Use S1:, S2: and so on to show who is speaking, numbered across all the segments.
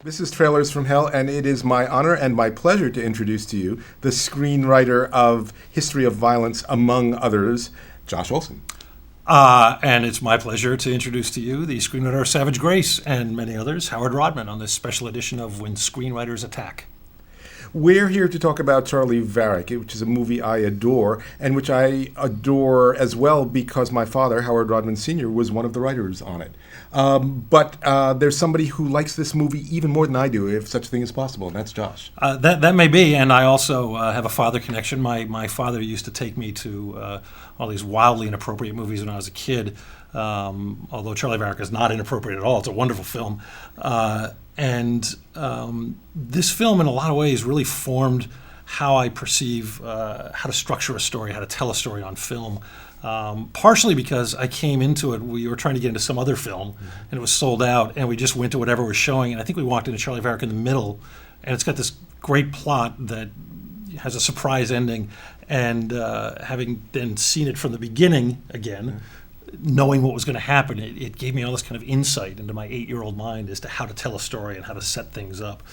S1: This is Trailers from Hell, and it is my honor and my pleasure to introduce to you the screenwriter of History of Violence, among others, Josh Olson.
S2: And it's my pleasure to introduce to you the screenwriter of Savage Grace and many others, Howard Rodman, on this special edition of When Screenwriters Attack.
S1: We're here to talk about CHARLEY VARRICK, which is a movie I adore, and which I adore as well because my father, Howard Rodman Sr., was one of the writers on it. But there's somebody who likes this movie even more than I do, if such a thing is possible, and that's Josh.
S2: That may be, and I also have a father connection. My father used to take me to all these wildly inappropriate movies when I was a kid, although CHARLEY VARRICK is not inappropriate at all. It's a wonderful film. And this film, in a lot of ways, really formed how I perceive how to structure a story, how to tell a story on film. Partially because I came into it, we were trying to get into some other film, and it was sold out, and we just went to whatever was showing. And I think we walked into CHARLEY VARRICK in the middle, and it's got this great plot that has a surprise ending. And having then seen it from the beginning again, knowing what was going to happen, it gave me all this kind of insight into my 8-year-old mind as to how to tell a story and how to set things up.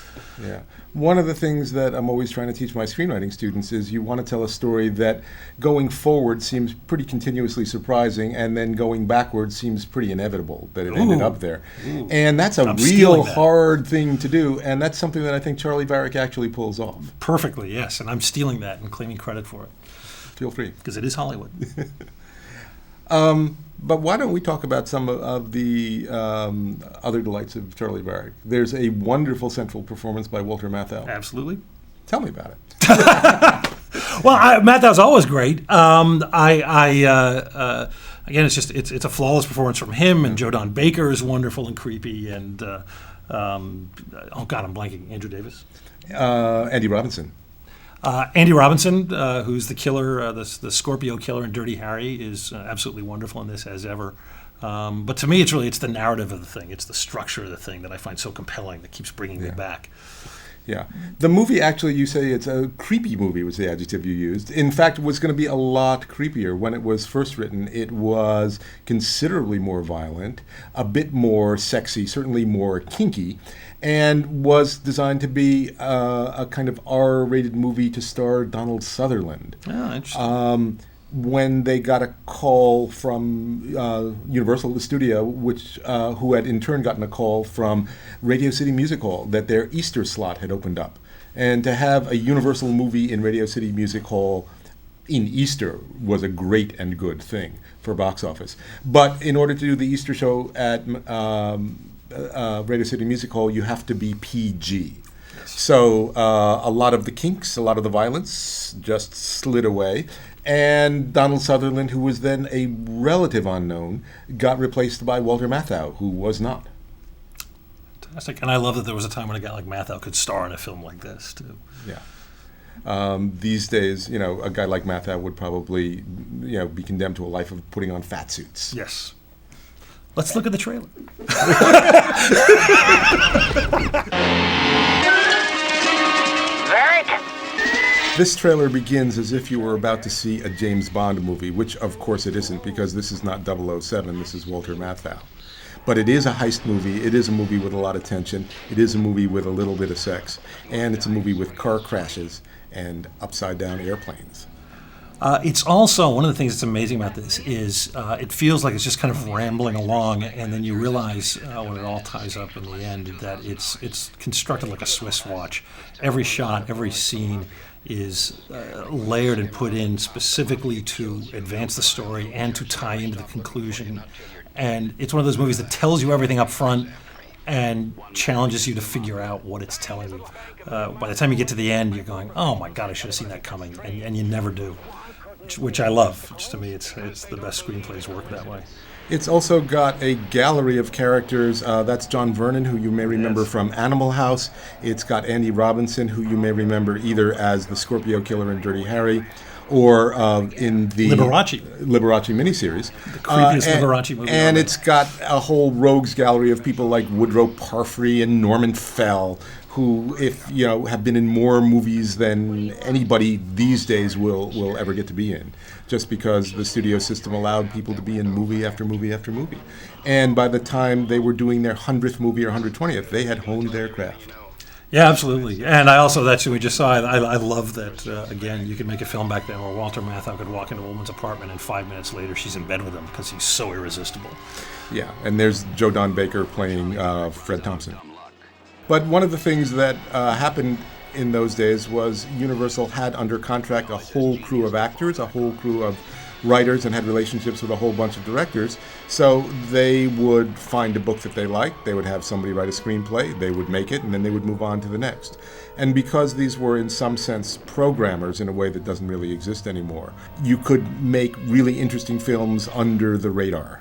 S1: Yeah. One of the things that I'm always trying to teach my screenwriting students is you want to tell a story that going forward seems pretty continuously surprising, and then going backwards seems pretty inevitable that it ended up there. And that's a real hard thing to do, and that's something that I think CHARLEY VARRICK actually pulls off.
S2: Perfectly, yes, and I'm stealing that and claiming credit for it.
S1: Feel free.
S2: Because it is Hollywood.
S1: But why don't we talk about some of the other delights of CHARLEY VARRICK? There's a wonderful central performance by Walter Matthau.
S2: Absolutely.
S1: Tell me about it.
S2: Well, Matthau's always great. Again, it's a flawless performance from him, and Joe Don Baker is wonderful and creepy, and I'm blanking. Andrew Davis,
S1: Andy Robinson.
S2: Andy Robinson, who's the killer, the Scorpio killer in Dirty Harry, is absolutely wonderful in this as ever. But to me, it's the narrative of the thing. It's the structure of the thing that I find so compelling that keeps bringing me back.
S1: Yeah. The movie, actually, you say it's a creepy movie was the adjective you used. In fact, it was going to be a lot creepier. When it was first written, it was considerably more violent, a bit more sexy, certainly more kinky, and was designed to be a kind of R-rated movie to star Donald Sutherland.
S2: Oh, interesting.
S1: When they got a call from Universal, the studio, who had in turn gotten a call from Radio City Music Hall that their Easter slot had opened up. And to have a Universal movie in Radio City Music Hall in Easter was a great and good thing for box office. But in order to do the Easter show at Radio City Music Hall, you have to be PG. So a lot of the kinks, a lot of the violence just slid away. And Donald Sutherland, who was then a relative unknown, got replaced by Walter Matthau, who was not.
S2: Fantastic. And I love that there was a time when a guy like Matthau could star in a film like this, too.
S1: Yeah. These days, a guy like Matthau would probably, be condemned to a life of putting on fat suits.
S2: Yes. Let's look at the trailer.
S1: This trailer begins as if you were about to see a James Bond movie, which of course it isn't, because this is not 007, this is Walter Matthau. But it is a heist movie, it is a movie with a lot of tension, it is a movie with a little bit of sex, and it's a movie with car crashes and upside-down airplanes.
S2: It's also, one of the things that's amazing about this is it feels like it's just kind of rambling along, and then you realize when it all ties up in the end that it's constructed like a Swiss watch. Every shot, every scene is layered and put in specifically to advance the story and to tie into the conclusion. And it's one of those movies that tells you everything up front and challenges you to figure out what it's telling you. By the time you get to the end, you're going, oh my God, I should have seen that coming, and you never do, which I love. Which to me, it's the best screenplays work that way.
S1: It's also got a gallery of characters. That's John Vernon, who you may remember from Animal House. It's got Andy Robinson, who you may remember either as the Scorpio killer in Dirty Harry or in the
S2: Liberace
S1: miniseries.
S2: The creepiest Liberace movie
S1: And
S2: ever.
S1: it's got a whole rogues gallery of people like Woodrow Parfrey and Norman Fell, who, if have been in more movies than anybody these days will ever get to be in, just because the studio system allowed people to be in movie after movie after movie. And by the time they were doing their 100th movie or 120th, they had honed their craft.
S2: Yeah, absolutely. And I also, that's what we just saw, I love that, again, you could make a film back then where Walter Matthau could walk into a woman's apartment and 5 minutes later she's in bed with him because he's so irresistible.
S1: Yeah, and there's Joe Don Baker playing Fred Thompson. But one of the things that happened in those days was Universal had under contract a whole crew of actors, a whole crew of writers, and had relationships with a whole bunch of directors. So they would find a book that they liked, they would have somebody write a screenplay, they would make it, and then they would move on to the next. And because these were in some sense programmers in a way that doesn't really exist anymore, you could make really interesting films under the radar.